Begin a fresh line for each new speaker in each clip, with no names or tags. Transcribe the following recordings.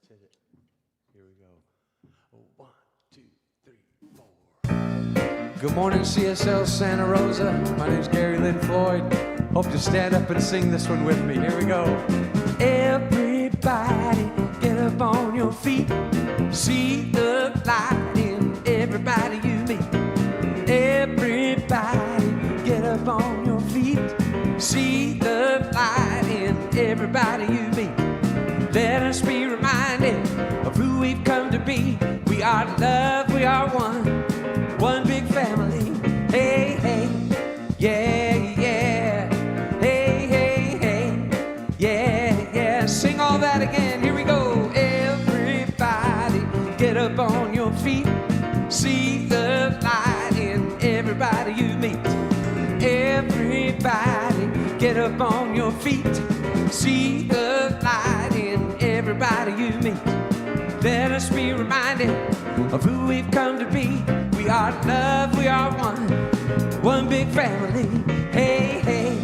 That's it. Here we go. 1, 2, 3, 4. Good morning, CSL Santa Rosa. My name's Gary Lynn Floyd. Hope you'll stand up and sing this one with me. Here we go. Everybody, get up on your feet. See the light in everybody you meet. Everybody, get up on your feet. See the light in everybody you meet. Let us be reminded of who we've come to be. We are love, we are one big family. Hey, hey, yeah, yeah. Hey, hey, hey, yeah, yeah. Sing all that again, here we go. Everybody, get up on your feet. See the light in everybody you meet. Everybody, get up on your feet. See the light in everybody you meet. Let us be reminded of who we've come to be. We are love, we are one big family. Hey, hey,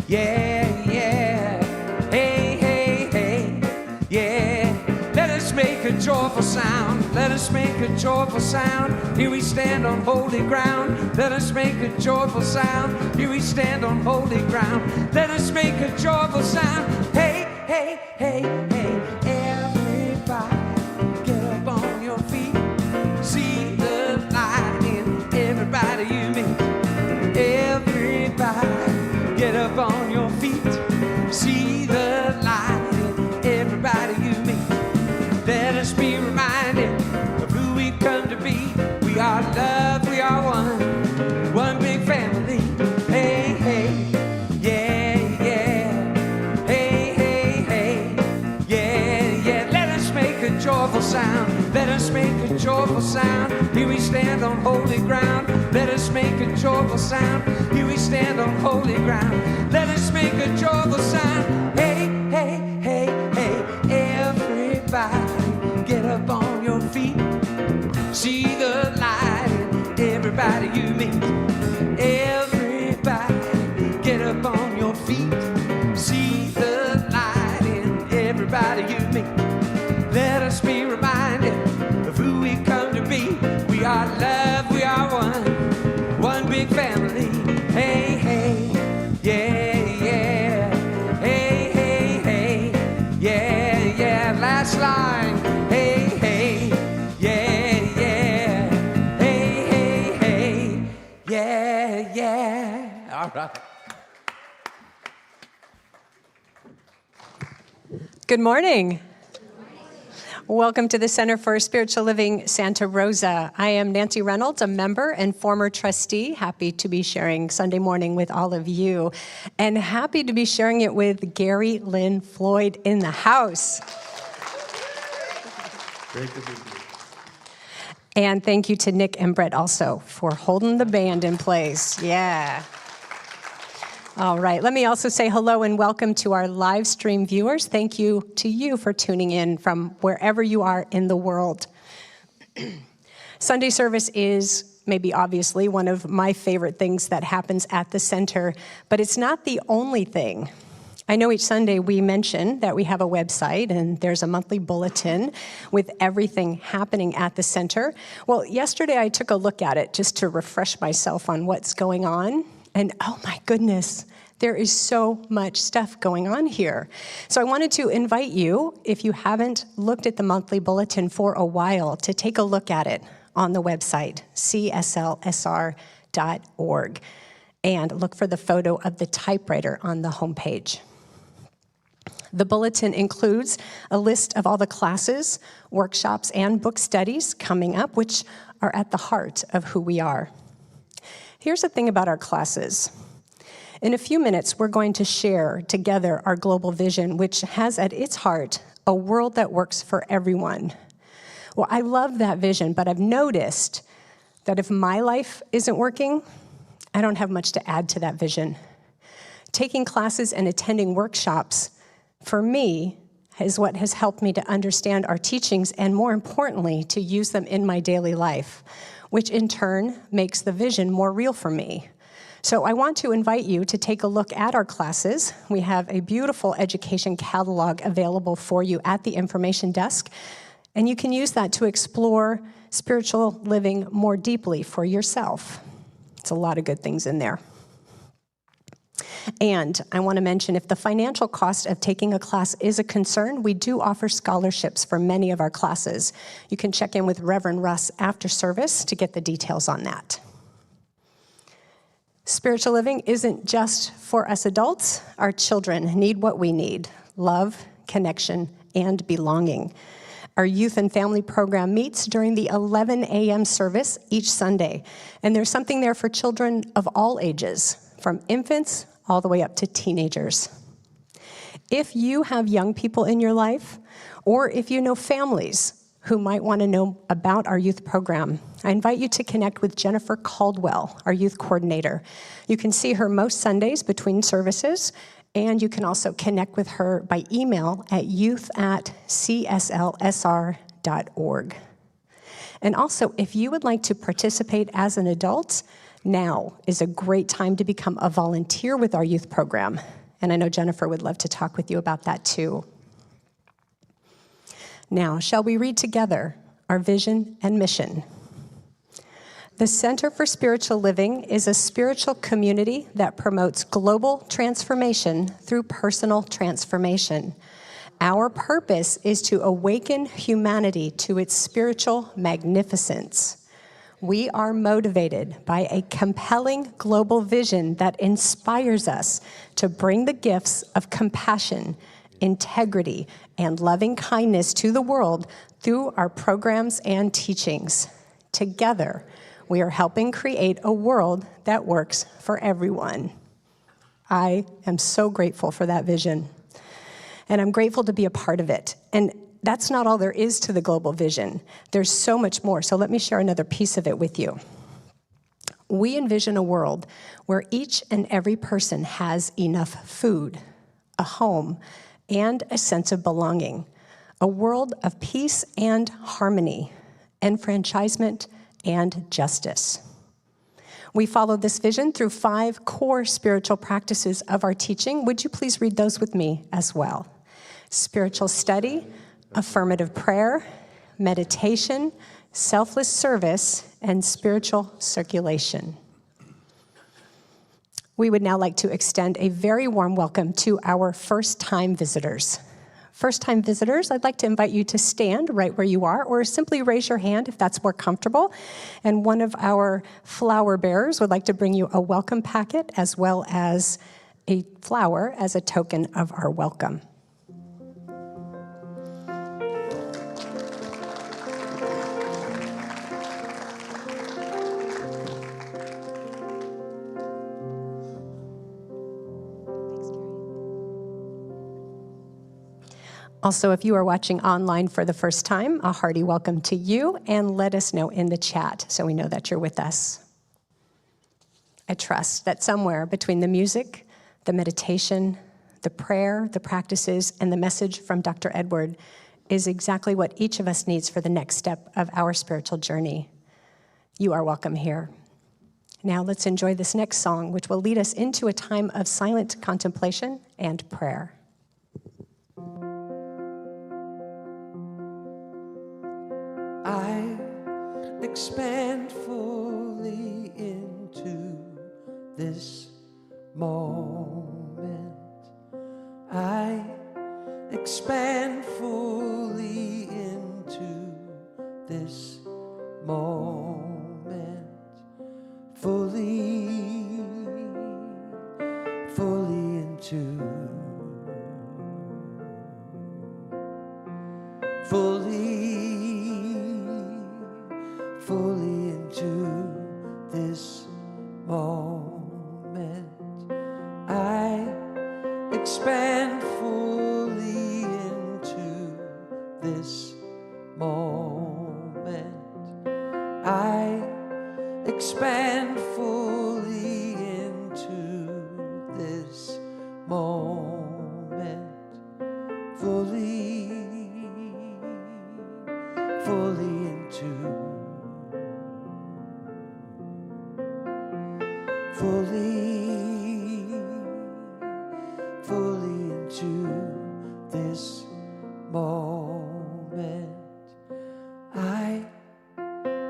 yeah, yeah. Hey, hey, hey, yeah. Let us make a joyful sound. Let us make a joyful sound. Here we stand on holy ground. Let us make a joyful sound. Here we stand on holy ground. Let us make a joyful sound. Hey, hey, hey, hey. Everybody, get up on your feet. See the light in everybody you meet. Everybody, get up on your feet. See the light in everybody you meet. Let us be reminded of who we've come to be. We are love, we are one big family. Hey, hey, yeah, yeah. Hey, hey, hey, yeah, yeah. Let us make a joyful sound. Let us make a joyful sound. Here we stand on holy ground. Let us make a joyful sound. Here we stand on holy ground. Let us make a joyful sound. Hey, hey, hey, hey. Everybody, get up on your feet. See the light in everybody you meet. Everybody, get up on your feet. See the light in everybody you meet. Let us be reminded of who we've come to be. We are love, we are one big family. Hey, hey, yeah, yeah. Hey, hey, hey, yeah, yeah. Last line. Hey, hey, yeah, yeah. Hey, hey, hey, yeah, yeah. All right.
Good morning. Welcome to the Center for Spiritual Living Santa Rosa. I am Nancy Reynolds, a member and former trustee. Happy to be sharing Sunday morning with all of you, and happy to be sharing it with Gary Lynn Floyd in the house.
Great to be here.
And thank you to Nick and Brett also for holding the band in place. Yeah. All right, let me also say hello and welcome to our live stream viewers. Thank you to you for tuning in from wherever you are in the world. Sunday service is maybe obviously one of my favorite things that happens at the center, but it's not the only thing. I know each Sunday we mention that we have a website and there's a monthly bulletin with everything happening at the center. Well, yesterday I took a look at it just to refresh myself on what's going on. And oh my goodness, there is so much stuff going on here. So I wanted to invite you, if you haven't looked at the monthly bulletin for a while, to take a look at it on the website, CSLSR.org, and look for the photo of the typewriter on the homepage. The bulletin includes a list of all the classes, workshops, and book studies coming up, which are at the heart of who we are. Here's the thing about our classes. In a few minutes, we're going to share together our global vision, which has at its heart a world that works for everyone. Well, I love that vision, but I've noticed that if my life isn't working, I don't have much to add to that vision. Taking classes and attending workshops, for me, is what has helped me to understand our teachings and, more importantly, to use them in my daily life, which in turn makes the vision more real for me. So I want to invite you to take a look at our classes. We have a beautiful education catalog available for you at the information desk, and you can use that to explore spiritual living more deeply for yourself. It's a lot of good things in there. And I want to mention, if the financial cost of taking a class is a concern, we do offer scholarships for many of our classes. You can check in with Reverend Russ after service to get the details on that. Spiritual living isn't just for us adults. Our children need what we need: love, connection, and belonging. Our youth and family program meets during the 11 a.m. service each Sunday, and there's something there for children of all ages, from infants all the way up to teenagers. If you have young people in your life, or if you know families who might want to know about our youth program, I invite you to connect with Jennifer Caldwell, our youth coordinator. You can see her most Sundays between services, and you can also connect with her by email at youth@cslsr.org. And also, if you would like to participate as an adult, now is a great time to become a volunteer with our youth program. And I know Jennifer would love to talk with you about that too. Now, shall we read together our vision and mission? The Center for Spiritual Living is a spiritual community that promotes global transformation through personal transformation. Our purpose is to awaken humanity to its spiritual magnificence. We are motivated by a compelling global vision that inspires us to bring the gifts of compassion, integrity, and loving kindness to the world through our programs and teachings. Together, we are helping create a world that works for everyone. I am so grateful for that vision, and I'm grateful to be a part of it. And that's not all there is to the global vision. There's so much more, so let me share another piece of it with you. We envision a world where each and every person has enough food, a home, and a sense of belonging. A world of peace and harmony, enfranchisement and justice. We follow this vision through 5 core spiritual practices of our teaching. Would you please read those with me as well? Spiritual study, affirmative prayer, meditation, selfless service, and spiritual circulation. We would now like to extend a very warm welcome to our first-time visitors. First-time visitors, I'd like to invite you to stand right where you are, or simply raise your hand if that's more comfortable. And one of our flower bearers would like to bring you a welcome packet as well as a flower as a token of our welcome. Also, if you are watching online for the first time, a hearty welcome to you, and let us know in the chat so we know that you're with us. I trust that somewhere between the music, the meditation, the prayer, the practices, and the message from Dr. Edward is exactly what each of us needs for the next step of our spiritual journey. You are welcome here. Now let's enjoy this next song, which will lead us into a time of silent contemplation and prayer.
I expand fully into this moment. I expand fully into this moment. Fully into. Fully into this moment. I expand fully into this moment. I expand fully into this moment. Fully into. Fully I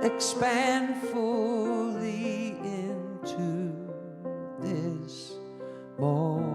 expand fully into this moment.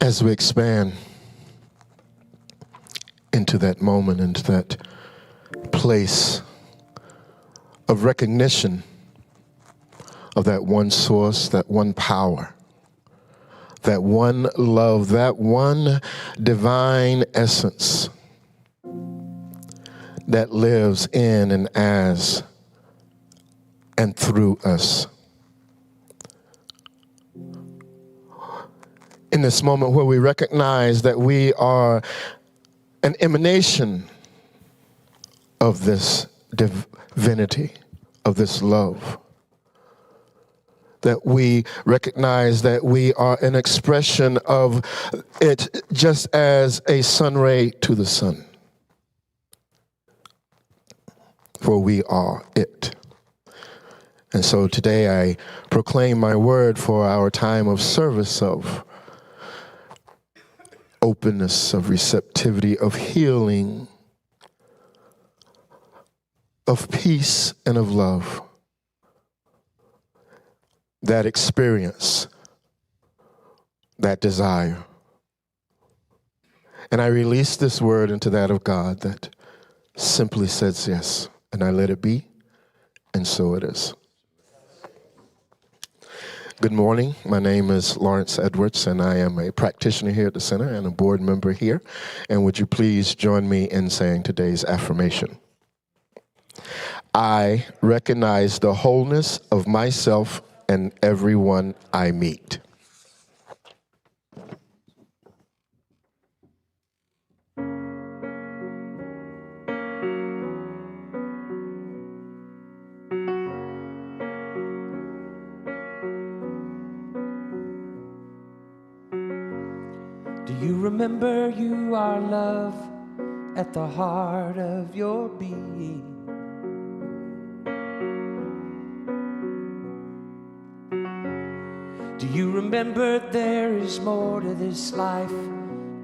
As we expand into that moment, into that place of recognition of that one source, that one power, that one love, that one divine essence that lives in and as and through us. In this moment where we recognize that we are an emanation of this divinity, of this love, that we recognize that we are an expression of it, just as a sun ray to the sun. For we are it. And so today I proclaim my word for our time of service, of openness, of receptivity, of healing, of peace, and of love. That experience, that desire. And I release this word into that of God that simply says yes, and I let it be, and so it is. Good morning. My name is Lawrence Edwards, and I am a practitioner here at the center and a board member here. And would you please join me in saying today's affirmation? I recognize the wholeness of myself and everyone I meet.
Do you remember you are love at the heart of your being? Do you remember there is more to this life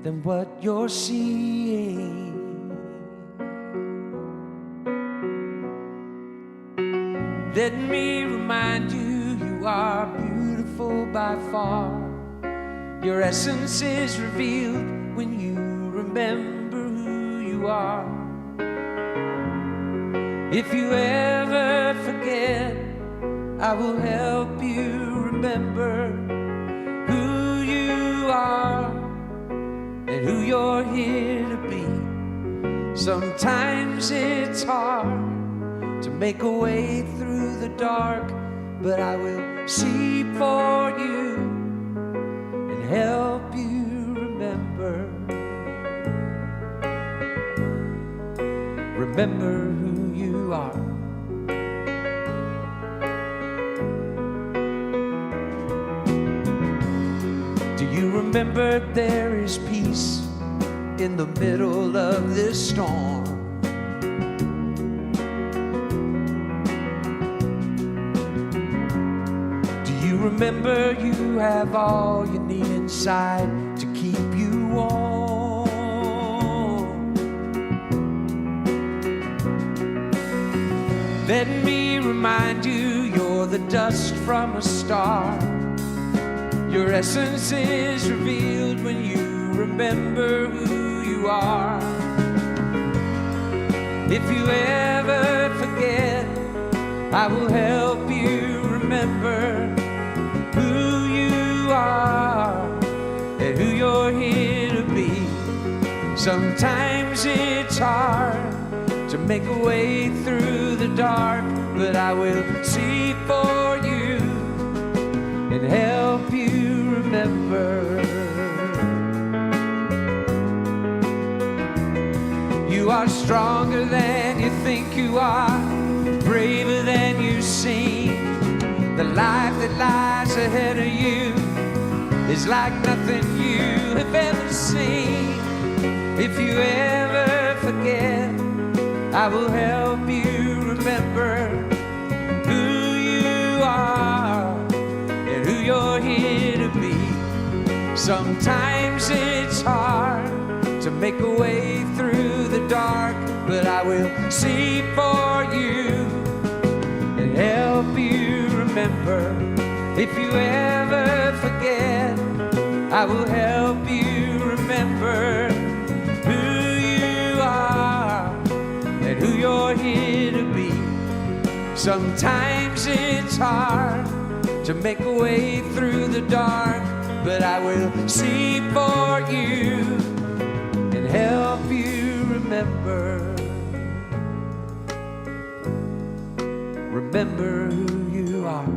than what you're seeing? Let me remind you, you are beautiful by far. Your essence is revealed when you remember who you are. If you ever forget, I will help you remember who you are and who you're here to be. Sometimes it's hard to make a way through the dark, but I will see for you and help you remember. Remember who you are. Do you remember there is peace in the middle of this storm? Do you remember you have all you need inside to keep you warm? Let me remind you, you're the dust from a star. Your essence is revealed when you remember who you are. If you ever forget, I will help you remember who you are and who you're here to be. Sometimes it's hard to make a way through the dark, but I will see for you and help you remember. You are stronger than you think you are, braver than you seem. The life that lies ahead of you is like nothing you have ever seen. If you ever forget, I will help you remember who you are and who you're here to be. Sometimes it's hard to make a way through the dark, but I will see for you and help you remember. If you ever forget, I will help you remember who you are and who you're here to be. Sometimes it's hard to make a way through the dark, but I will see for you and help you remember. Remember who you are.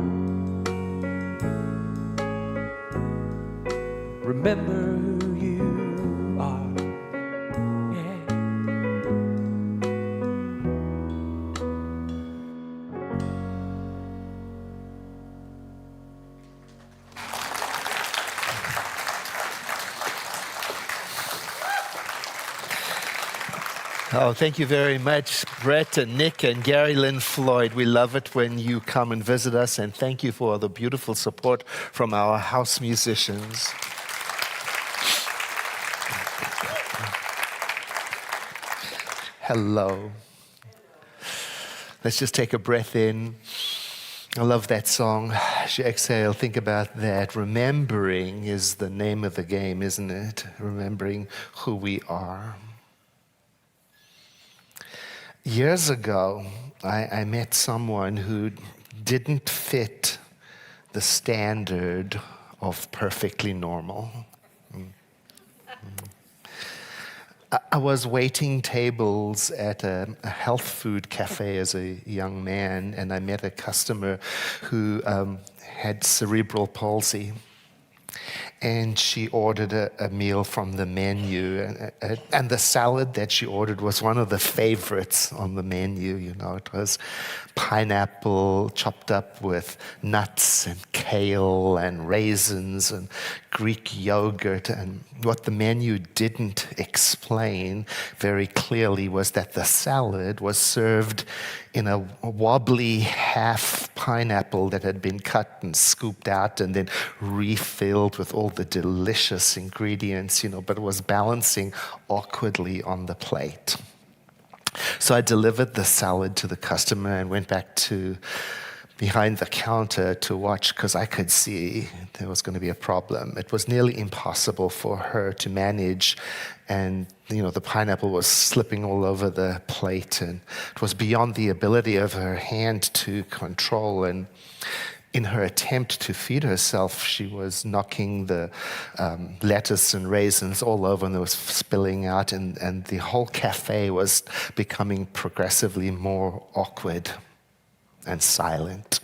Remember who you are. Yeah.
Oh, thank you very much, Brett and Nick and Gary Lynn Floyd. We love it when you come and visit us, and thank you for the beautiful support from our house musicians. Hello. Let's just take a breath in. I love that song. As you exhale, think about that. Remembering is the name of the game, isn't it? Remembering who we are. Years ago, I met someone who didn't fit the standard of perfectly normal. I was waiting tables at a health food cafe as a young man, and I met a customer who had cerebral palsy. And she ordered a meal from the menu, and the salad that she ordered was one of the favorites on the menu. You know, it was pineapple chopped up with nuts and kale and raisins and Greek yogurt. And what the menu didn't explain very clearly was that the salad was served in a wobbly half pineapple that had been cut and scooped out and then refilled with all the delicious ingredients, you know, but it was balancing awkwardly on the plate. So I delivered the salad to the customer and went back to behind the counter to watch because I could see there was going to be a problem. It was nearly impossible for her to manage, and the pineapple was slipping all over the plate, and it was beyond the ability of her hand to control. And in her attempt to feed herself, she was knocking the lettuce and raisins all over, and it was spilling out, and the whole cafe was becoming progressively more awkward and silent,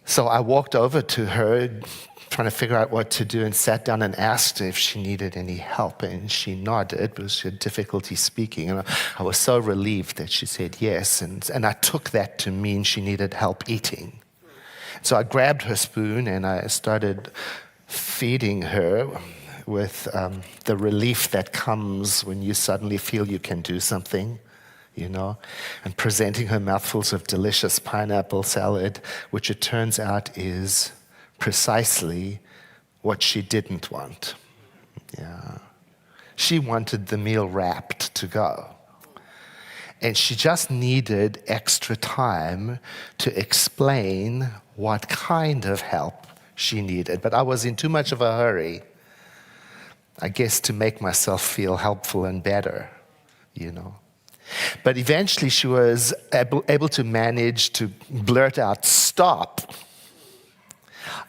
So I walked over to her, trying to figure out what to do, and sat down and asked her if she needed any help. And she nodded, but she had difficulty speaking. And I was so relieved that she said yes. And I took that to mean she needed help eating. So I grabbed her spoon and I started feeding her with the relief that comes when you suddenly feel you can do something. And presenting her mouthfuls of delicious pineapple salad, which it turns out is precisely what she didn't want. Yeah. She wanted the meal wrapped to go. And she just needed extra time to explain what kind of help she needed. But I was in too much of a hurry, I guess, to make myself feel helpful and better, But eventually she was able to manage to blurt out, "Stop."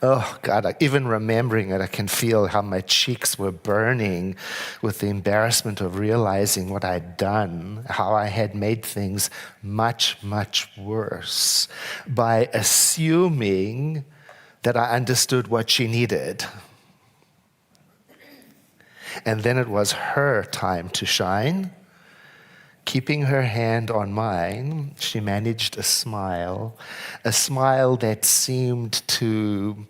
Oh, God, even remembering it, I can feel how my cheeks were burning with the embarrassment of realizing what I'd done, how I had made things much, much worse by assuming that I understood what she needed. And then it was her time to shine. Keeping her hand on mine, she managed a smile that seemed to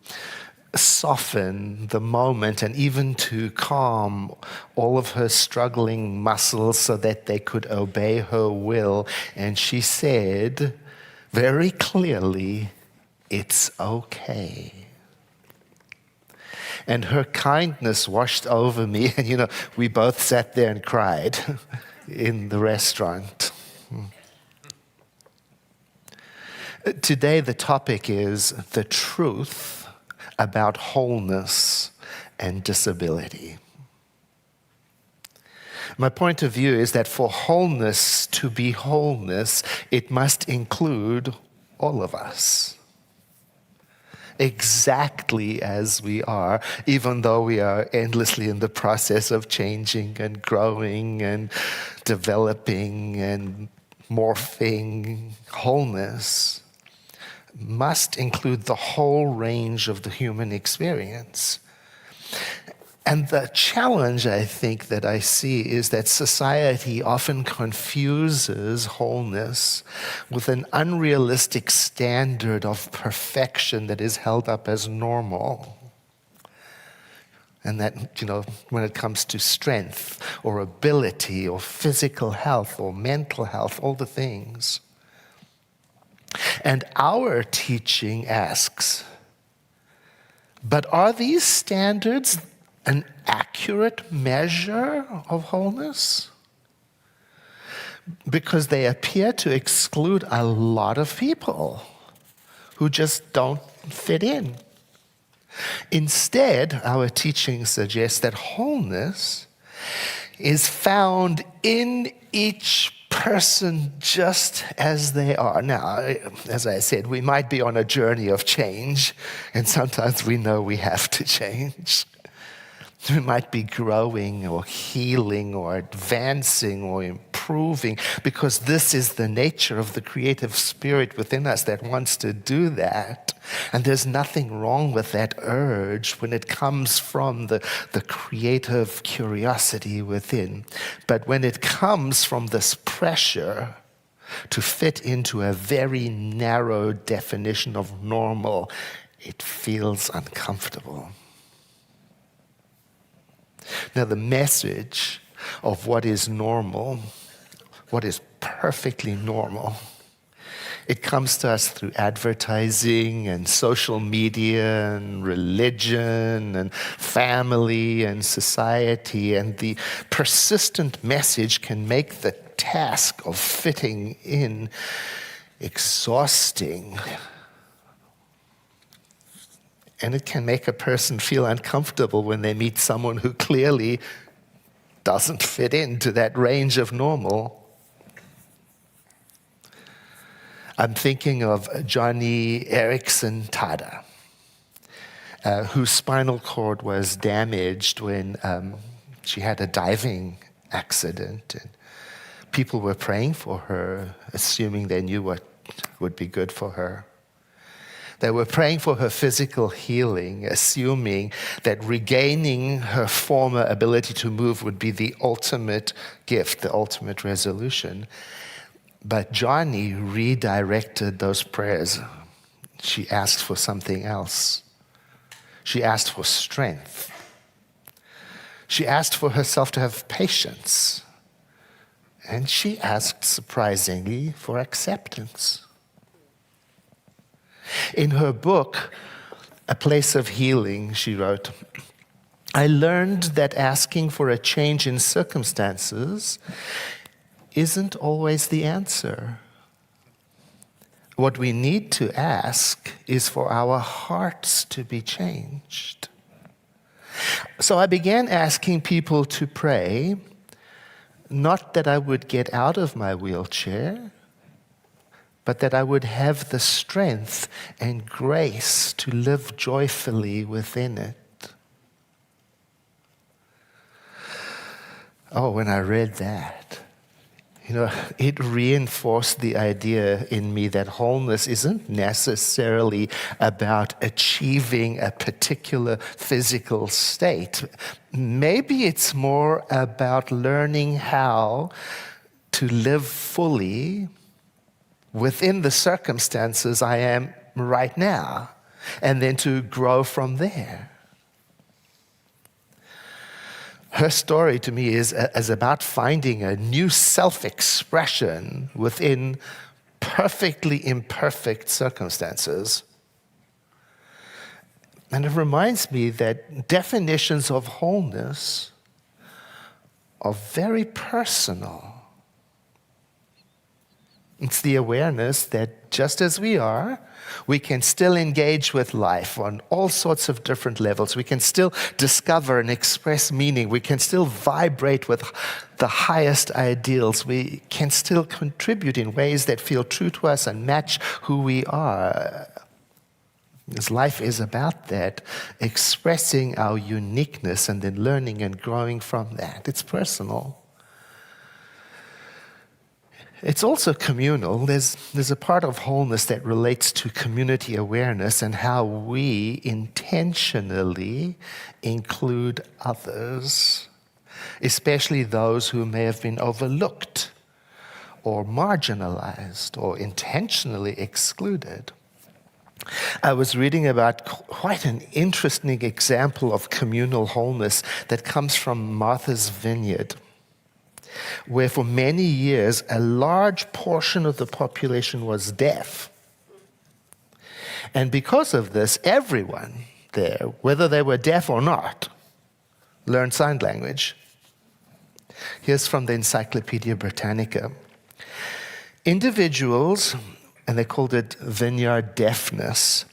soften the moment and even to calm all of her struggling muscles so that they could obey her will. And she said very clearly, "It's okay." And her kindness washed over me, and we both sat there and cried in the restaurant. Today the topic is the truth about wholeness and disability. My point of view is that for wholeness to be wholeness, it must include all of us. Exactly as we are, even though we are endlessly in the process of changing and growing and developing and morphing. Wholeness must include the whole range of the human experience. And the challenge, I think, that I see is that society often confuses wholeness with an unrealistic standard of perfection that is held up as normal. And that, when it comes to strength or ability or physical health or mental health, all the things. And our teaching asks, but are these standards an accurate measure of wholeness? Because they appear to exclude a lot of people who just don't fit in. Instead, our teaching suggests that wholeness is found in each person just as they are. Now, as I said, we might be on a journey of change, and sometimes we know we have to change. We might be growing or healing or advancing or improving because this is the nature of the creative spirit within us that wants to do that. And there's nothing wrong with that urge when it comes from the creative curiosity within. But when it comes from this pressure to fit into a very narrow definition of normal, it feels uncomfortable. Now, the message of what is normal, what is perfectly normal, it comes to us through advertising and social media and religion and family and society. And the persistent message can make the task of fitting in exhausting. And it can make a person feel uncomfortable when they meet someone who clearly doesn't fit into that range of normal. I'm thinking of Johnny Erickson Tada, whose spinal cord was damaged when she had a diving accident. And people were praying for her, assuming they knew what would be good for her. They were praying for her physical healing, assuming that regaining her former ability to move would be the ultimate gift, the ultimate resolution. But Johnny redirected those prayers. She asked for something else. She asked for strength. She asked for herself to have patience. And she asked, surprisingly, for acceptance. In her book, A Place of Healing, she wrote, I learned that asking for a change in circumstances isn't always the answer. What we need to ask is for our hearts to be changed. So I began asking people to pray, not that I would get out of my wheelchair, but that I would have the strength and grace to live joyfully within it. Oh, when I read that, it reinforced the idea in me that wholeness isn't necessarily about achieving a particular physical state. Maybe it's more about learning how to live fully within the circumstances I am right now, and then to grow from there. Her story to me is about finding a new self-expression within perfectly imperfect circumstances. And it reminds me that definitions of wholeness are very personal. It's the awareness that just as we are, we can still engage with life on all sorts of different levels. We can still discover and express meaning. We can still vibrate with the highest ideals. We can still contribute in ways that feel true to us and match who we are. Because life is about that, expressing our uniqueness and then learning and growing from that. It's personal. It's also communal. There's a part of wholeness that relates to community awareness and how we intentionally include others, especially those who may have been overlooked or marginalized or intentionally excluded. I was reading about quite an interesting example of communal wholeness that comes from Martha's Vineyard, where for many years a large portion of the population was deaf. And because of this, everyone there, whether they were deaf or not, learned sign language. Here's from the Encyclopedia Britannica. Individuals, and they called it vineyard deafness,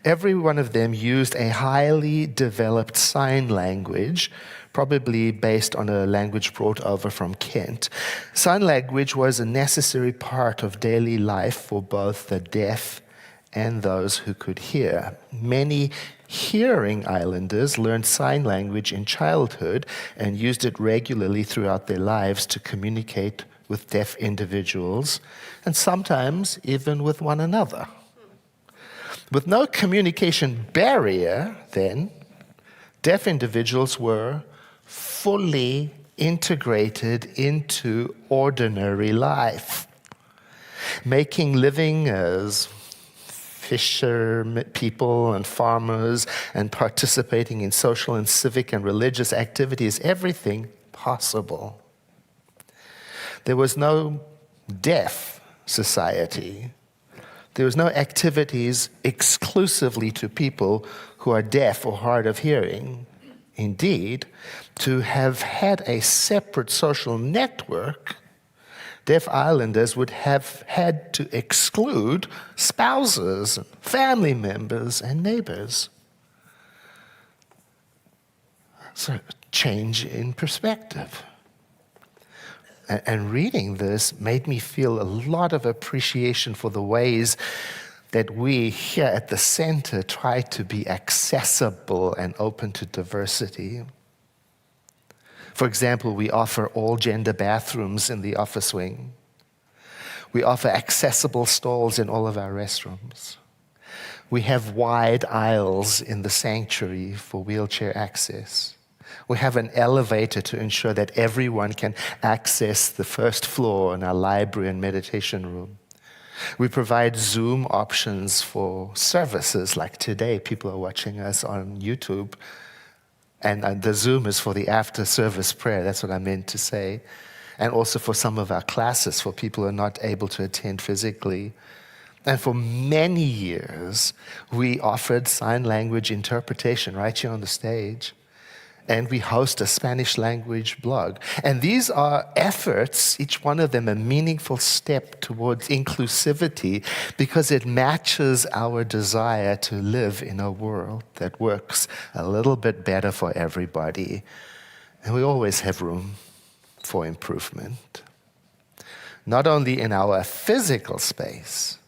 every one of them used a highly developed sign language, probably based on a language brought over from Kent. Sign language was a necessary part of daily life for both the deaf and those who could hear. Many hearing islanders learned sign language in childhood and used it regularly throughout their lives to communicate with deaf individuals, and sometimes even with one another. With no communication barrier, then, deaf individuals were fully integrated into ordinary life, making living as fisher people and farmers and participating in social and civic and religious activities, everything possible. There was no deaf society. There was no activities exclusively to people who are deaf or hard of hearing. Indeed, to have had a separate social network deaf islanders would have had to exclude spouses, family members, and neighbors. So, change in perspective. And reading this made me feel a lot of appreciation for the ways that we here at the center try to be accessible and open to diversity. For example, we offer all-gender bathrooms in the office wing. We offer accessible stalls in all of our restrooms. We have wide aisles in the sanctuary for wheelchair access. We have an elevator to ensure that everyone can access the first floor in our library and meditation room. We provide Zoom options for services, like today, people are watching us on YouTube, and the Zoom is for the after-service prayer, that's what I meant to say, and also for some of our classes for people who are not able to attend physically. And for many years, we offered sign language interpretation right here on the stage. And we host a Spanish language blog. And these are efforts, each one of them a meaningful step towards inclusivity, because it matches our desire to live in a world that works a little bit better for everybody. And we always have room for improvement. Not only in our physical space,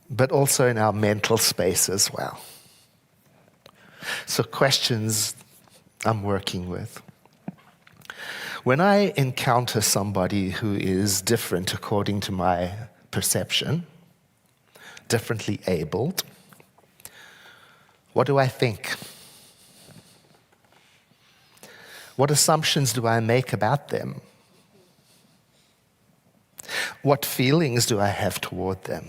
but also in our mental space as well. So questions I'm working with. When I encounter somebody who is different according to my perception, differently abled, what do I think? What assumptions do I make about them? What feelings do I have toward them?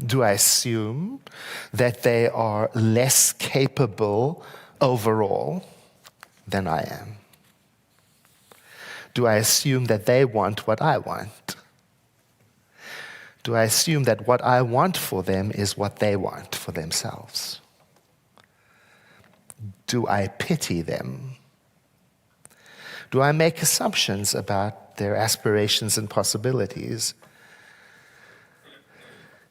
Do I assume that they are less capable overall than I am? Do I assume that they want what I want? Do I assume that what I want for them is what they want for themselves? Do I pity them? Do I make assumptions about their aspirations and possibilities?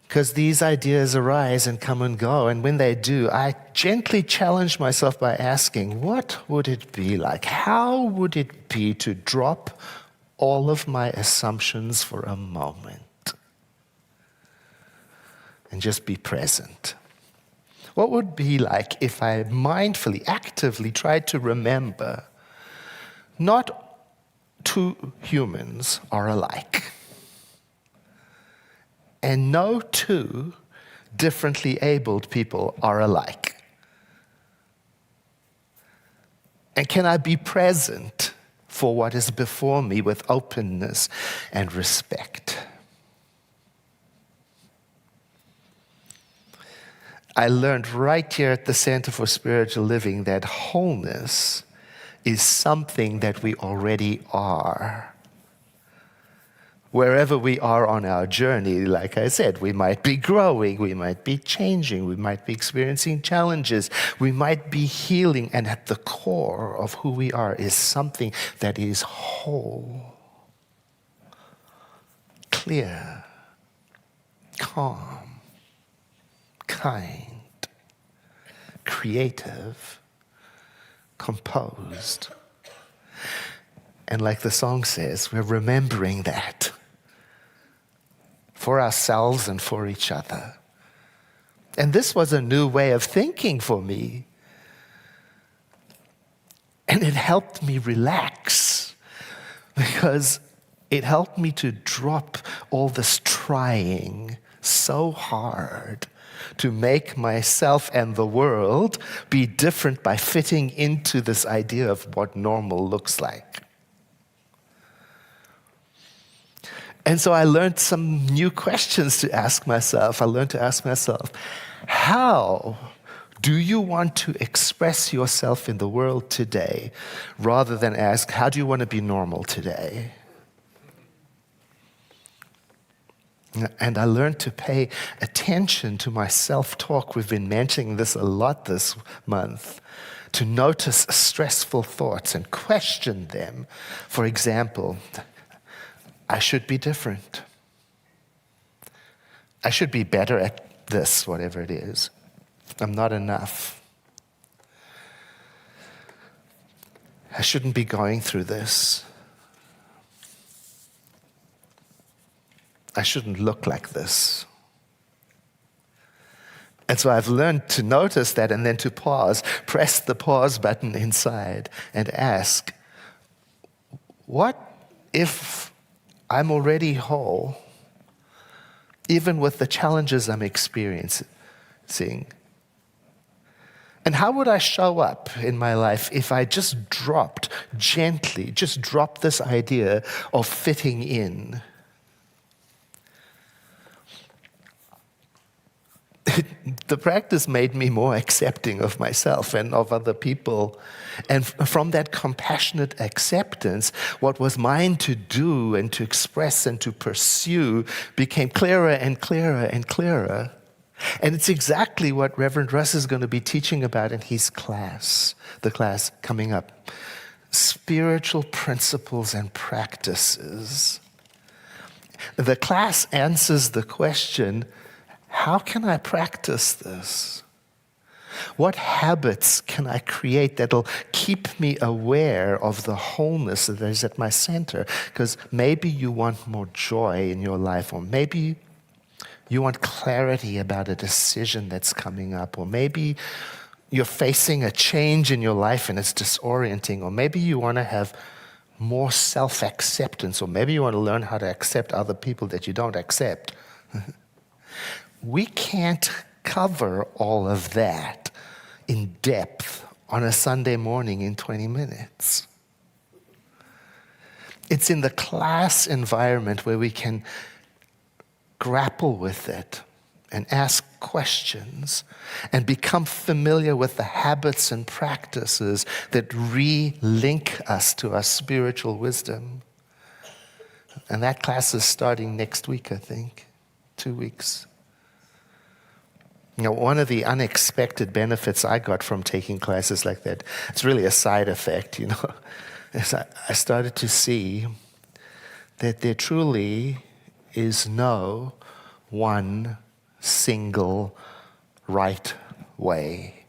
Because these ideas arise and come and go, and when they do, I gently challenge myself by asking, what would it be like? How would it be to drop all of my assumptions for a moment and just be present? What would it be like if I mindfully, actively tried to remember not two humans are alike, and no two differently abled people are alike? And can I be present for what is before me with openness and respect? I learned right here at the Center for Spiritual Living that wholeness is something that we already are. Wherever we are on our journey, like I said, we might be growing, we might be changing, we might be experiencing challenges, we might be healing, and at the core of who we are is something that is whole, clear, calm, kind, creative, composed. And like the song says, we're remembering that for ourselves and for each other. And this was a new way of thinking for me. And it helped me relax, because it helped me to drop all this trying so hard to make myself and the world be different by fitting into this idea of what normal looks like. And so I learned some new questions to ask myself. I learned to ask myself, how do you want to express yourself in the world today, rather than ask, how do you want to be normal today? And I learned to pay attention to my self-talk. We've been mentioning this a lot this month. to notice stressful thoughts and question them. For example, I should be different. I should be better at this, whatever it is. I'm not enough. I shouldn't be going through this. I shouldn't look like this. And so I've learned to notice that and then to pause, press the pause button inside and ask, what if I'm already whole, even with the challenges I'm experiencing? And how would I show up in my life if I just gently dropped this idea of fitting in? The practice made me more accepting of myself and of other people. And from that compassionate acceptance, what was mine to do and to express and to pursue became clearer and clearer and clearer. And it's exactly what Reverend Russ is going to be teaching about in his class, the class coming up. Spiritual principles and practices. The class answers the question, how can I practice this? What habits can I create that'll keep me aware of the wholeness that is at my center? Because maybe you want more joy in your life, or maybe you want clarity about a decision that's coming up, or maybe you're facing a change in your life and it's disorienting, or maybe you want to have more self-acceptance, or maybe you want to learn how to accept other people that you don't accept. We can't cover all of that in depth on a Sunday morning in 20 minutes. It's in the class environment where we can grapple with it and ask questions and become familiar with the habits and practices that re-link us to our spiritual wisdom. And that class is starting next week, I think, 2 weeks. You know, one of the unexpected benefits I got from taking classes like that, it's really a side effect, you know, is I started to see that there truly is no one single right way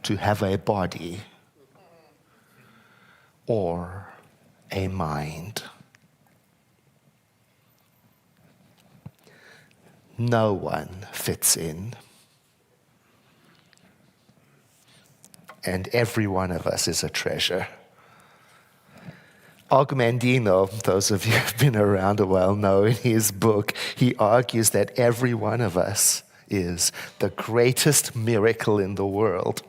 to have a body or a mind. No one fits in. And every one of us is a treasure. Og Mandino, those of you who have been around a while know, in his book, he argues that every one of us is the greatest miracle in the world.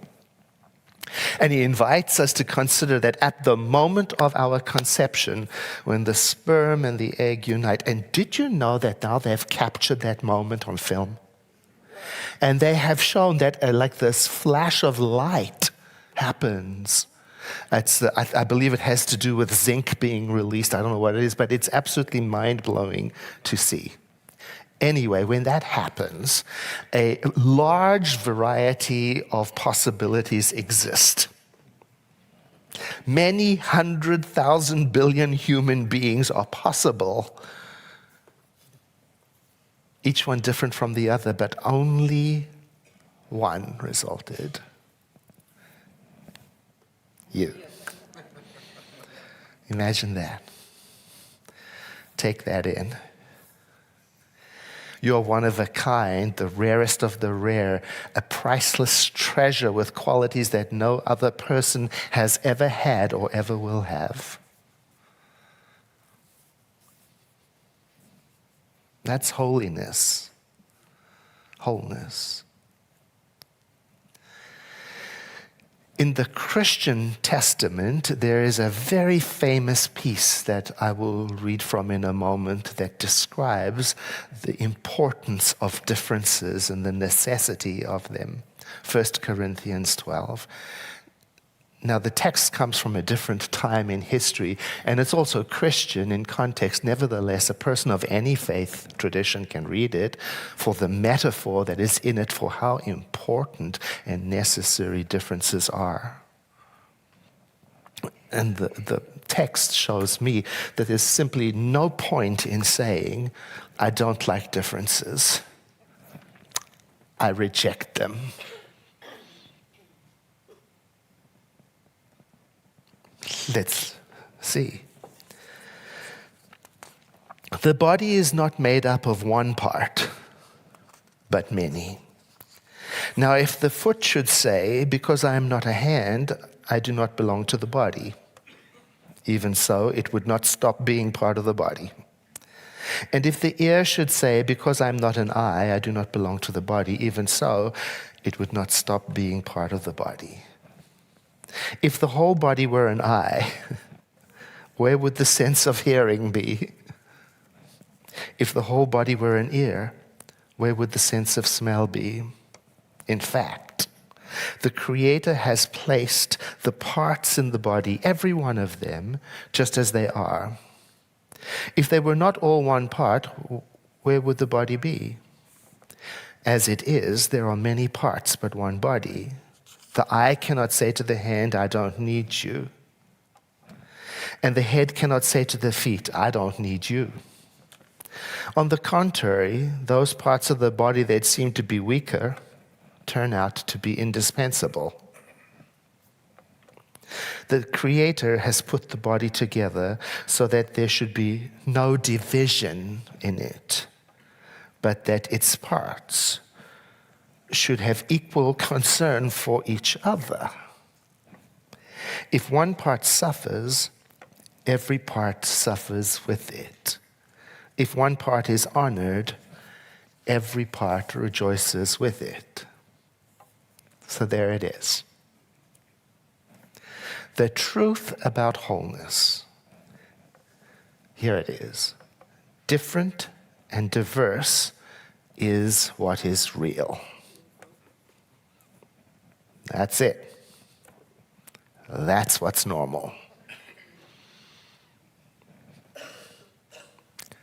And he invites us to consider that at the moment of our conception, when the sperm and the egg unite, and did you know that now they've captured that moment on film? And they have shown that like this flash of light happens. I believe it has to do with zinc being released. I don't know what it is, but it's absolutely mind-blowing to see. Anyway, when that happens, a large variety of possibilities exist. Many 100,000 billion human beings are possible. Each one different from the other, but only one resulted. You. Imagine that. Take that in. You're one of a kind, the rarest of the rare, a priceless treasure with qualities that no other person has ever had or ever will have. That's holiness. Wholeness. In the Christian Testament, there is a very famous piece that I will read from in a moment that describes the importance of differences and the necessity of them. 1 Corinthians 12. Now, the text comes from a different time in history, and it's also Christian in context. Nevertheless, a person of any faith tradition can read it for the metaphor that is in it for how important and necessary differences are. And the text shows me that there's simply no point in saying, I don't like differences. I reject them. Let's see. The body is not made up of one part, but many. Now, if the foot should say, because I am not a hand, I do not belong to the body, even so, it would not stop being part of the body. And if the ear should say, because I am not an eye, I do not belong to the body, even so, it would not stop being part of the body. If the whole body were an eye, where would the sense of hearing be? If the whole body were an ear, where would the sense of smell be? In fact, the Creator has placed the parts in the body, every one of them, just as they are. If they were not all one part, where would the body be? As it is, there are many parts, but one body. The eye cannot say to the hand, I don't need you. And the head cannot say to the feet, I don't need you. On the contrary, those parts of the body that seem to be weaker turn out to be indispensable. The Creator has put the body together so that there should be no division in it, but that its parts should have equal concern for each other. If one part suffers, every part suffers with it. If one part is honored, every part rejoices with it. So there it is. The truth about wholeness. Here it is. Different and diverse is what is real. That's it. That's what's normal.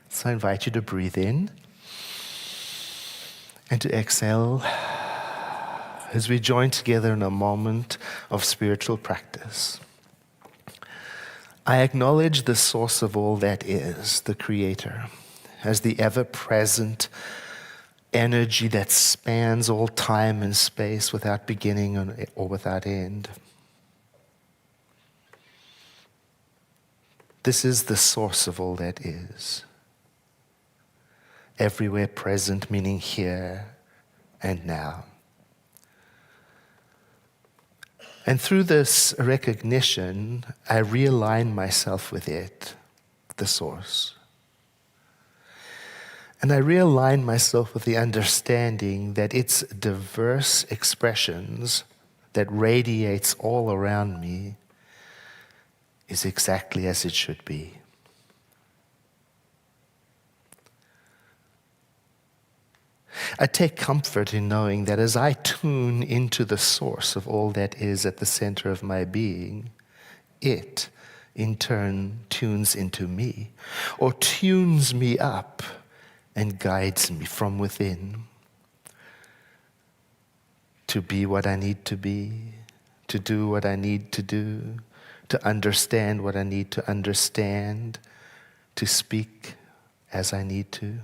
So I invite you to breathe in and to exhale as we join together in a moment of spiritual practice. I acknowledge the source of all that is, the Creator, as the ever-present energy that spans all time and space without beginning or without end. This is the source of all that is. Everywhere present, meaning here and now. And through this recognition, I realign myself with it, the source. And I realign myself with the understanding that its diverse expressions that radiates all around me is exactly as it should be. I take comfort in knowing that as I tune into the source of all that is at the center of my being, it, in turn, tunes into me, or tunes me up and guides me from within to be what I need to be, to do what I need to do, to understand what I need to understand, to speak as I need to.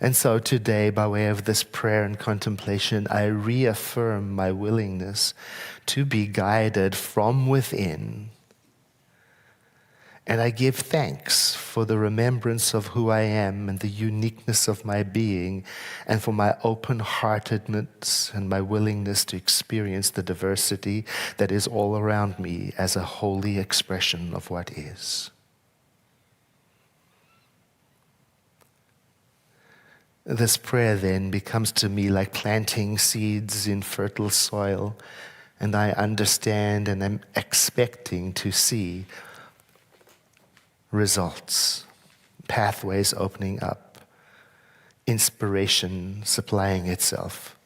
And so today, by way of this prayer and contemplation, I reaffirm my willingness to be guided from within. And I give thanks for the remembrance of who I am and the uniqueness of my being, and for my open-heartedness and my willingness to experience the diversity that is all around me as a holy expression of what is. This prayer then becomes to me like planting seeds in fertile soil, and I understand and am expecting to see results, pathways opening up, inspiration supplying itself,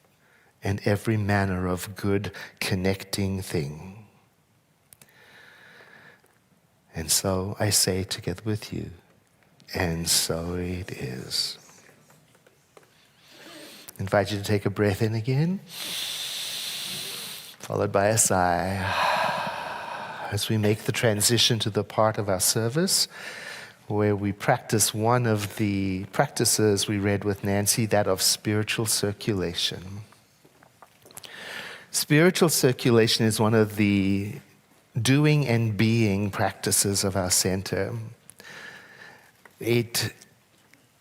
and every manner of good connecting thing. And so I say together with you, and so it is. I invite you to take a breath in again. followed by a sigh. As we make the transition to the part of our service where we practice one of the practices we read with Nancy, that of spiritual circulation. Spiritual circulation is one of the doing and being practices of our center. It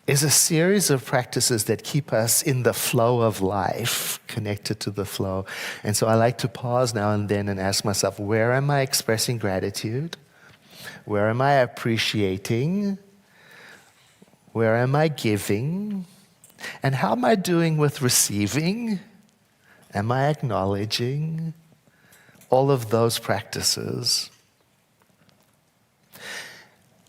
is a series of practices that keep us in the flow of life, connected to the flow. And so I like to pause now and then and ask myself, where am I expressing gratitude? Where am I appreciating? Where am I giving? And how am I doing with receiving? Am I acknowledging? All of those practices.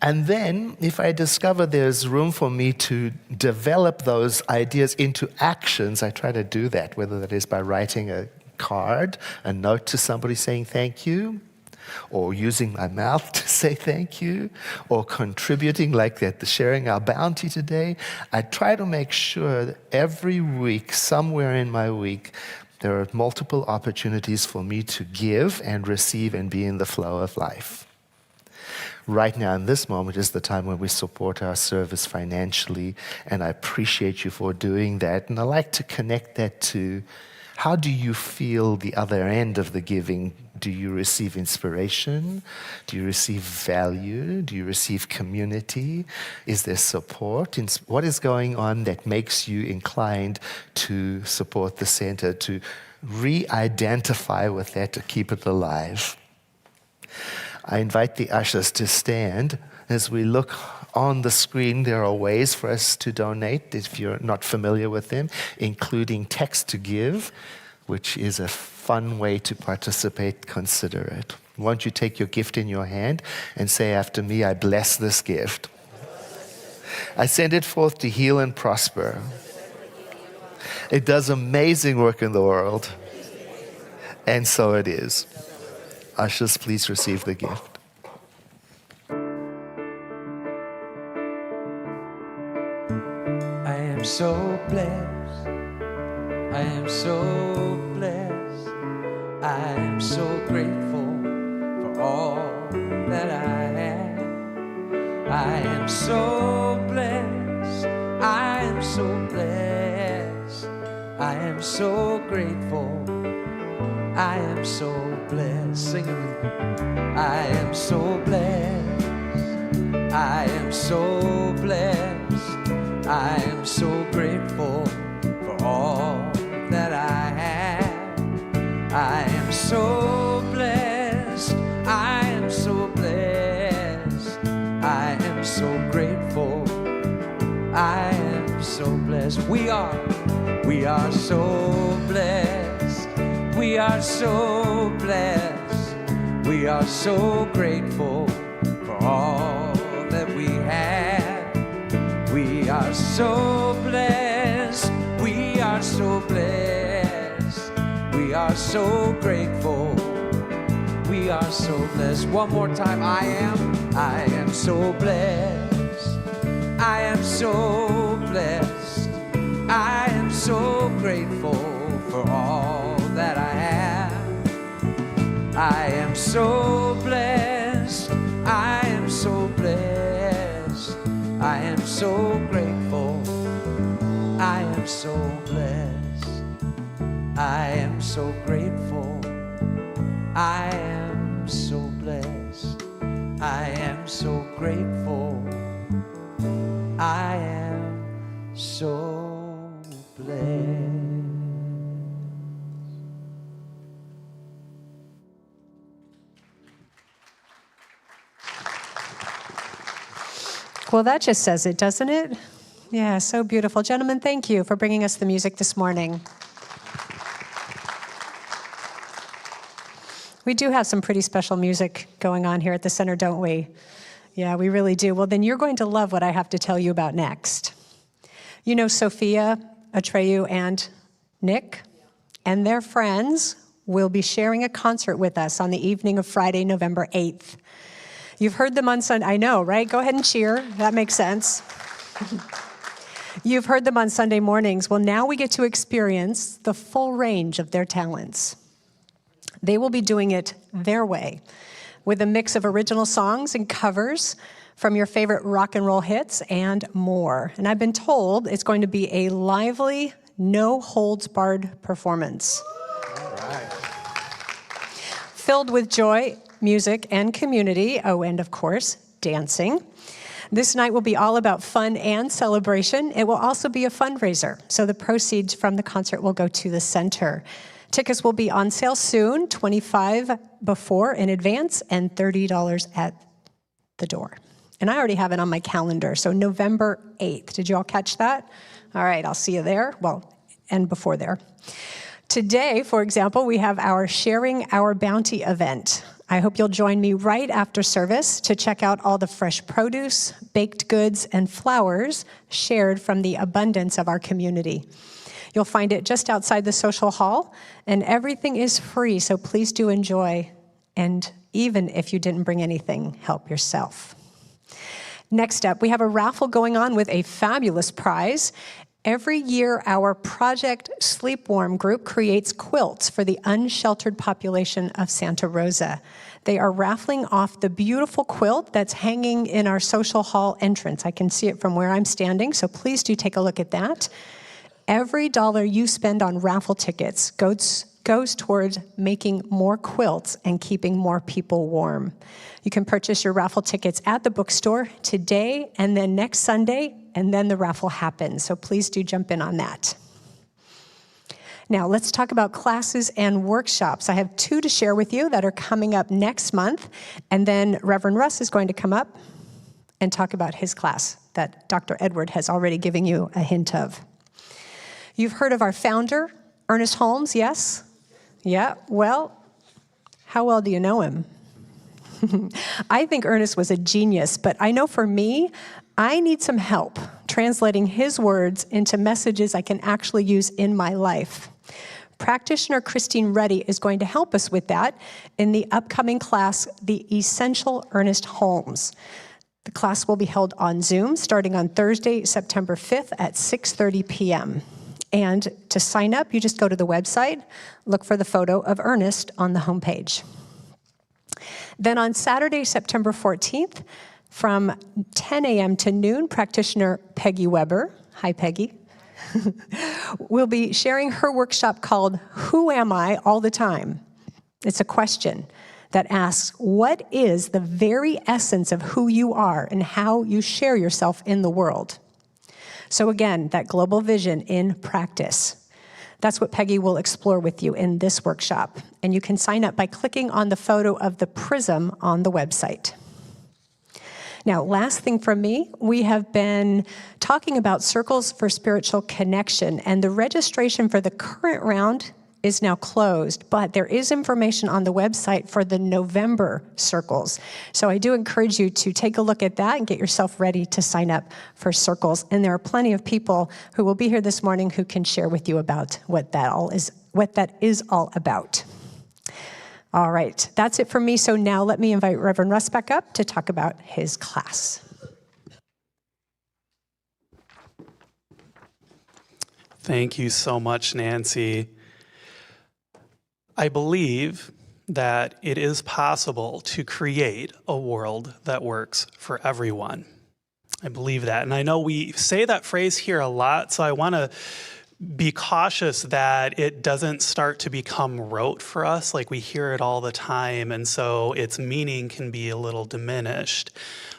And then, if I discover there's room for me to develop those ideas into actions, I try to do that, whether that is by writing a card, a note to somebody saying thank you, or using my mouth to say thank you, or contributing like that, sharing our bounty today. I try to make sure that every week, somewhere in my week, there are multiple opportunities for me to give and receive and be in the flow of life. Right now, in this moment, is the time when we support our service financially, and I appreciate you for doing that. And I like to connect that to, how do you feel the other end of the giving? Do you receive inspiration? Do you receive value? Do you receive community? Is there support? What is going on that makes you inclined to support the center, to re-identify with that, to keep it alive? I invite the ushers to stand. As we look on the screen, there are ways for us to donate if you're not familiar with them, including text to give, which is a fun way to participate. Consider it. Won't you take your gift in your hand and say after me, I bless this gift. I send it forth to heal and prosper. It does amazing work in the world. And so it is. Ushers, please receive the gift.
I am so blessed. I am so blessed. I am so grateful for all that I have. I am so blessed. I am so blessed. I am so grateful. I am so blessed. Sing it with me. I am so blessed. I am so blessed. I am so grateful for all that I have. I am so blessed. I am so blessed. I am so grateful. I am so blessed. We are so blessed. We are so blessed. We are so grateful for all that we have. We are so blessed. We are so blessed. We are so grateful. We are so blessed. One more time. I am so blessed. I am so blessed. I am so grateful for all that I have. I am so blessed. I am so blessed. I am so grateful. I am so blessed. I am so grateful. I am so blessed. I am so grateful. I am so blessed.
Well, that just says it, doesn't it? Yeah, so beautiful. Gentlemen, thank you for bringing us the music this morning. We do have some pretty special music going on here at the center, don't we? Yeah, we really do. Well, then you're going to love what I have to tell you about next. You know Sophia, Atreyu, and Nick, and their friends will be sharing a concert with us on the evening of Friday, November 8th. You've heard them on Sunday, I know, right? Go ahead and cheer. That makes sense. You've heard them on Sunday mornings. Well, now we get to experience the full range of their talents. They will be doing it their way, with a mix of original songs and covers from your favorite rock and roll hits and more. And I've been told it's going to be a lively, no-holds-barred performance.
All right.
Filled with joy, music, and community, oh, and of course, dancing. This night will be all about fun and celebration. It will also be a fundraiser, so the proceeds from the concert will go to the center. Tickets will be on sale soon, $25 before in advance and $30 at the door. And I already have it on my calendar, so November 8th. Did you all catch that? All right, I'll see you there. Well, and before there. Today, for example, we have our Sharing Our Bounty event. I hope you'll join me right after service to check out all the fresh produce, baked goods, and flowers shared from the abundance of our community. You'll find it just outside the social hall, and everything is free, so please do enjoy. And even if you didn't bring anything, help yourself. Next up, we have a raffle going on with a fabulous prize. Every year, our Project Sleep Warm group creates quilts for the unsheltered population of Santa Rosa. They are raffling off the beautiful quilt that's hanging in our social hall entrance. I can see it from where I'm standing, so please do take a look at that. Every dollar you spend on raffle tickets goes towards making more quilts and keeping more people warm. You can purchase your raffle tickets at the bookstore today and then next Sunday, and then the raffle happens. So please do jump in on that. Now let's talk about classes and workshops. I have 2 to share with you that are coming up next month, and then Reverend Russ is going to come up and talk about his class that Dr. Edward has already given you a hint of. You've heard of our founder, Ernest Holmes, yes? Yeah, well, how well do you know him? I think Ernest was a genius, but I know for me, I need some help translating his words into messages I can actually use in my life. Practitioner Christine Reddy is going to help us with that in the upcoming class, The Essential Ernest Holmes. The class will be held on Zoom starting on Thursday, September 5th at 6:30 p.m. And to sign up, you just go to the website, look for the photo of Ernest on the homepage. Then on Saturday, September 14th, from 10 a.m. to noon, practitioner Peggy Weber, hi Peggy, will be sharing her workshop called Who Am I All the Time? It's a question that asks, what is the very essence of who you are and how you share yourself in the world? So again, that global vision in practice. That's what Peggy will explore with you in this workshop. And you can sign up by clicking on the photo of the prism on the website. Now, last thing from me, we have been talking about Circles for Spiritual Connection, and the registration for the current round is now closed, but there is information on the website for the November circles. So I do encourage you to take a look at that and get yourself ready to sign up for circles. And there are plenty of people who will be here this morning who can share with you about what that is all about. All right, that's it for me. So now let me invite Reverend Russ back up to talk about his class.
Thank you so much, Nancy. I believe that it is possible to create a world that works for everyone. I believe that. And I know we say that phrase here a lot, so I want to be cautious that it doesn't start to become rote for us, like we hear it all the time, and so its meaning can be a little diminished.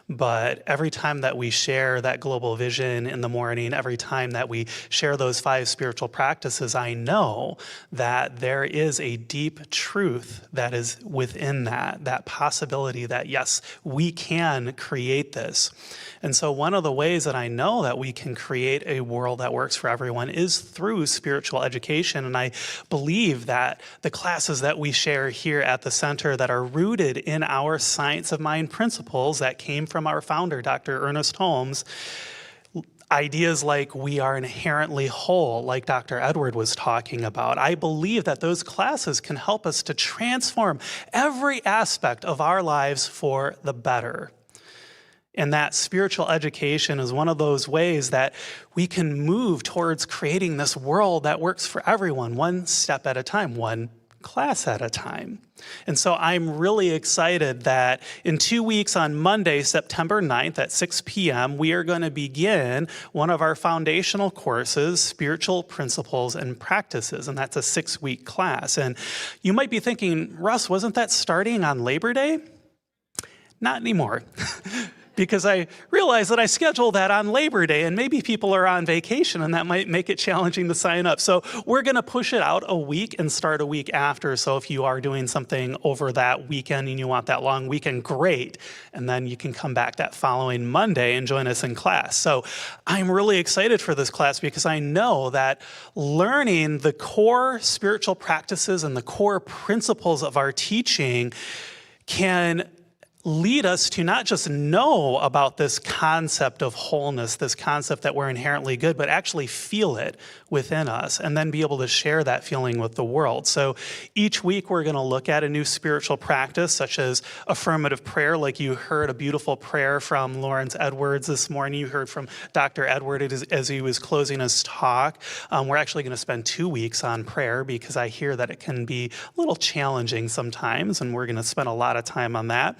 But every time that we share that global vision in the morning, every time that we share those 5 spiritual practices, I know that there is a deep truth that is within that possibility that, yes, we can create this. And so one of the ways that I know that we can create a world that works for everyone is through spiritual education. And I believe that the classes that we share here at the center that are rooted in our science of mind principles that came from our founder, Dr. Ernest Holmes, ideas like we are inherently whole, like Dr. Edward was talking about. I believe that those classes can help us to transform every aspect of our lives for the better. And that spiritual education is one of those ways that we can move towards creating this world that works for everyone, one step at a time, one class at a time. And so I'm really excited that in 2 weeks on Monday, September 9th at 6 p.m., we are going to begin one of our foundational courses, Spiritual Principles and Practices, and that's a 6-week class. And you might be thinking, Russ, wasn't that starting on Labor Day? Not anymore. Because I realized that I scheduled that on Labor Day, and maybe people are on vacation, and that might make it challenging to sign up. So we're going to push it out a week and start a week after. So if you are doing something over that weekend and you want that long weekend, great. And then you can come back that following Monday and join us in class. So I'm really excited for this class because I know that learning the core spiritual practices and the core principles of our teaching can lead us to not just know about this concept of wholeness, this concept that we're inherently good, but actually feel it within us and then be able to share that feeling with the world. So each week we're going to look at a new spiritual practice, such as affirmative prayer, like you heard a beautiful prayer from Lawrence Edwards this morning. You heard from Dr. Edward as he was closing his talk. We're actually going to spend 2 weeks on prayer because I hear that it can be a little challenging sometimes, and we're going to spend a lot of time on that.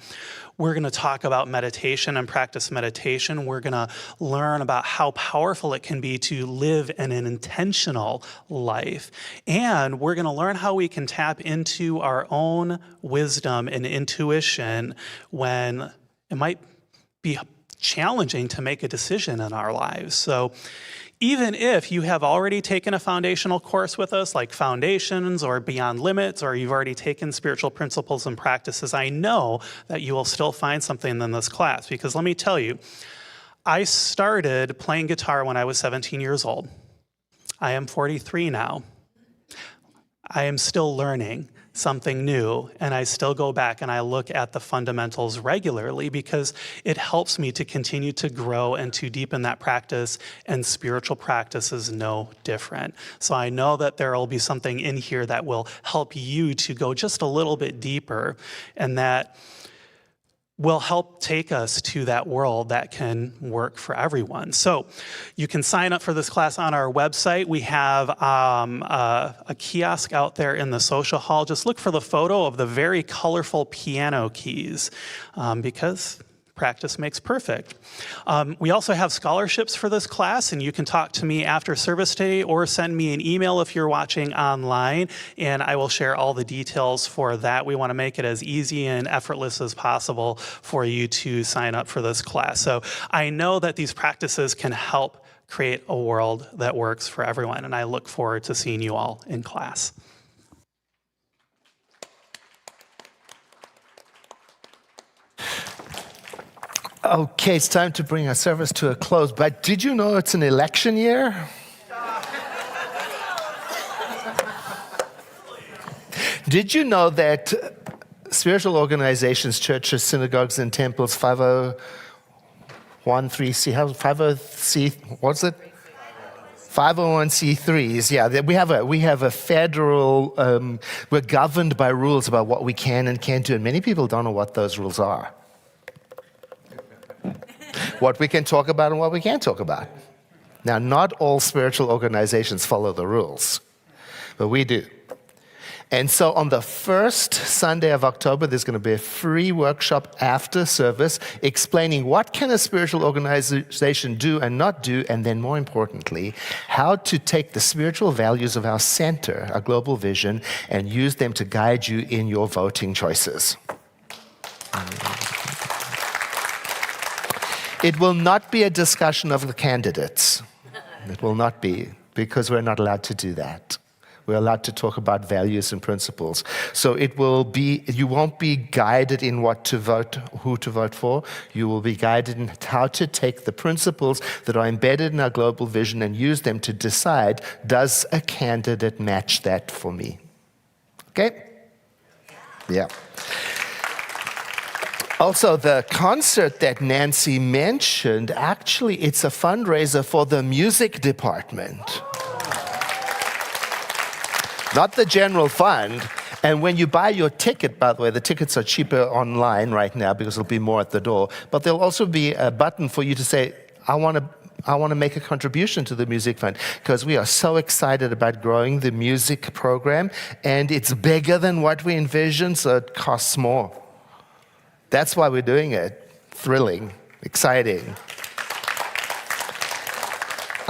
We're going to talk about meditation and practice meditation. We're going to learn about how powerful it can be to live an intentional life. And we're going to learn how we can tap into our own wisdom and intuition when it might be challenging to make a decision in our lives. So even if you have already taken a foundational course with us, like Foundations or Beyond Limits, or you've already taken Spiritual Principles and Practices, I know that you will still find something in this class. Because let me tell you, I started playing guitar when I was 17 years old. I am 43 now. I am still learning something new, and I still go back and I look at the fundamentals regularly because it helps me to continue to grow and to deepen that practice, and spiritual practice is no different. So I know that there will be something in here that will help you to go just a little bit deeper, and that will help take us to that world that can work for everyone. So you can sign up for this class on our website. We have a kiosk out there in the social hall. Just look for the photo of the very colorful piano keys because practice makes perfect. We also have scholarships for this class, and you can talk to me after service today or send me an email if you're watching online, and I will share all the details for that. We want to make it as easy and effortless as possible for you to sign up for this class. So I know that these practices can help create a world that works for everyone, and I look forward to seeing you all in class.
Okay, it's time to bring our service to a close, but did you know it's an election year? Did you know that spiritual organizations, churches, synagogues, and temples, 501c3s, yeah, we have a federal, we're governed by rules about what we can and can't do, and many people don't know what those rules are. What we can talk about and what we can't talk about. Now, not all spiritual organizations follow the rules, but we do. And so on the first Sunday of October, there's going to be a free workshop after service explaining what can a spiritual organization do and not do, and then more importantly, how to take the spiritual values of our center, our global vision, and use them to guide you in your voting choices. It will not be a discussion of the candidates. It will not be, because we're not allowed to do that. We're allowed to talk about values and principles. So it will be, you won't be guided in what to vote, who to vote for. You will be guided in how to take the principles that are embedded in our global vision and use them to decide, does a candidate match that for me? Okay? Yeah. Also, the concert that Nancy mentioned, actually, it's a fundraiser for the music department. Not the general fund. And when you buy your ticket, by the way, the tickets are cheaper online right now because there'll be more at the door. But there'll also be a button for you to say, I want to I want to make a contribution to the Music Fund because we are so excited about growing the music program, and it's bigger than what we envisioned, so it costs more. That's why we're doing it. Thrilling, exciting.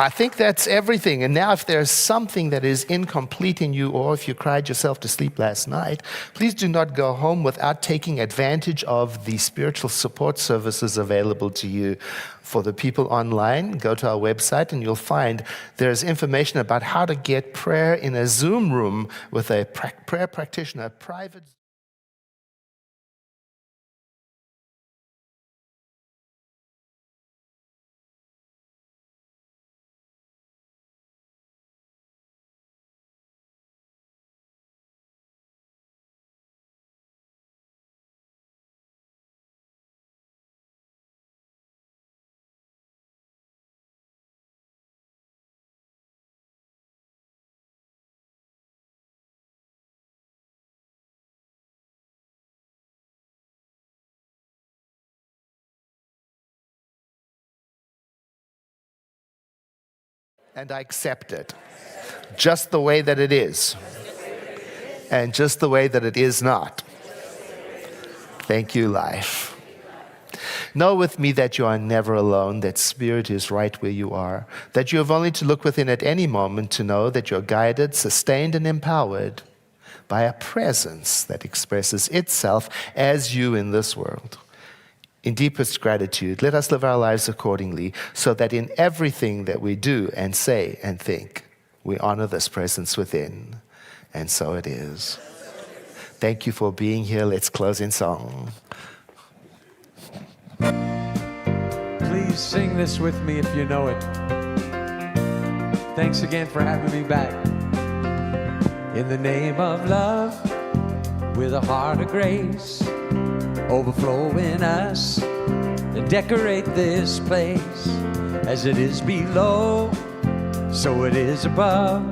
I think that's everything. And now if there's something that is incomplete in you, or if you cried yourself to sleep last night, please do not go home without taking advantage of the spiritual support services available to you. For the people online, go to our website and you'll find there's information about how to get prayer in a Zoom room with a prayer practitioner, a private. And I accept it, just the way that it is, and just the way that it is not. Thank you, life. Know with me that you are never alone, that Spirit is right where you are, that you have only to look within at any moment to know that you're guided, sustained, and empowered by a presence that expresses itself as you in this world. In deepest gratitude, let us live our lives accordingly, so that in everything that we do and say and think, we honor this presence within. And so it is. Thank you for being here. Let's close in song.
Please sing this with me if you know it. Thanks again for having me back. In the name of love, with a heart of grace, overflow in us and decorate this place. As it is below, so it is above.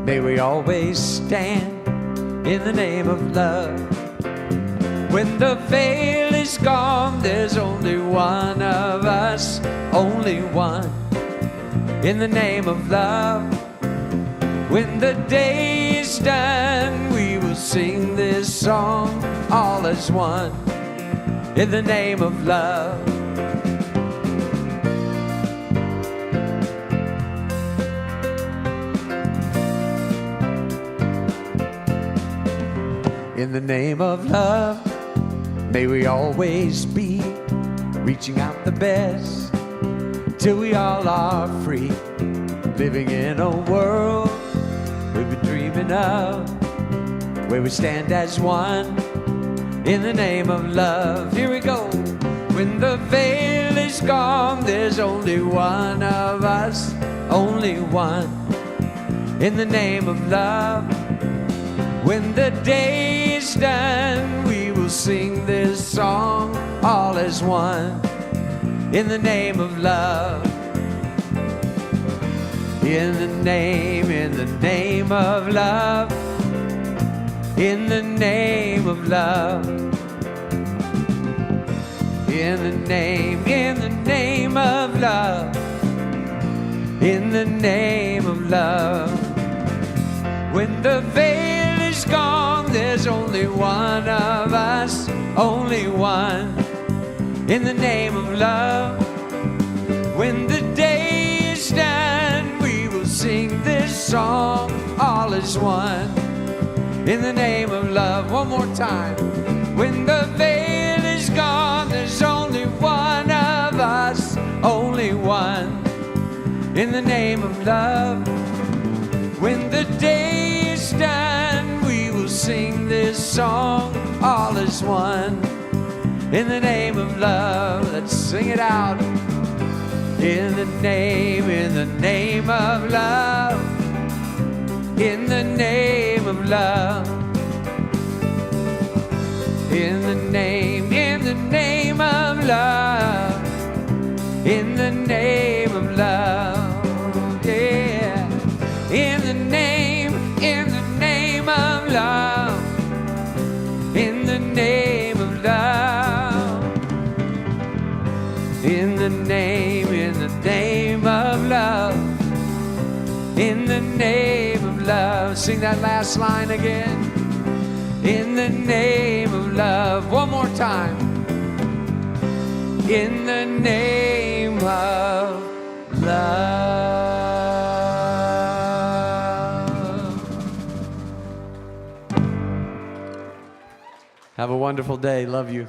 May we always stand in the name of love. When the veil is gone, there's only one of us, only one, in the name of love. When the day is done, we will sing this song all as one, in the name of love. In the name of love, may we always be reaching out the best till we all are free, living in a world we've been dreaming of, where we stand as one in the name of love. Here we go. When the veil is gone, there's only one of us, only one, in the name of love. When the day is done, we will sing this song all as one, in the name of love. In the name of love, in the name of love, in the name of love, in the name of love. When the veil is gone, there's only one of us, only one, in the name of love. When the day is done, we will sing this song all as one, in the name of love. One more time. When the veil is gone, there's only one of us, only one, in the name of love. When the day is done, we will sing this song all as one, in the name of love. Let's sing it out. In the name of love, in the name of love, in the name of love, in the name of love, yeah. In the name of love, in the name of love, in the name In the name of love. Sing that last line again. In the name of love. One more time. In the name of love. Have a wonderful day. Love you.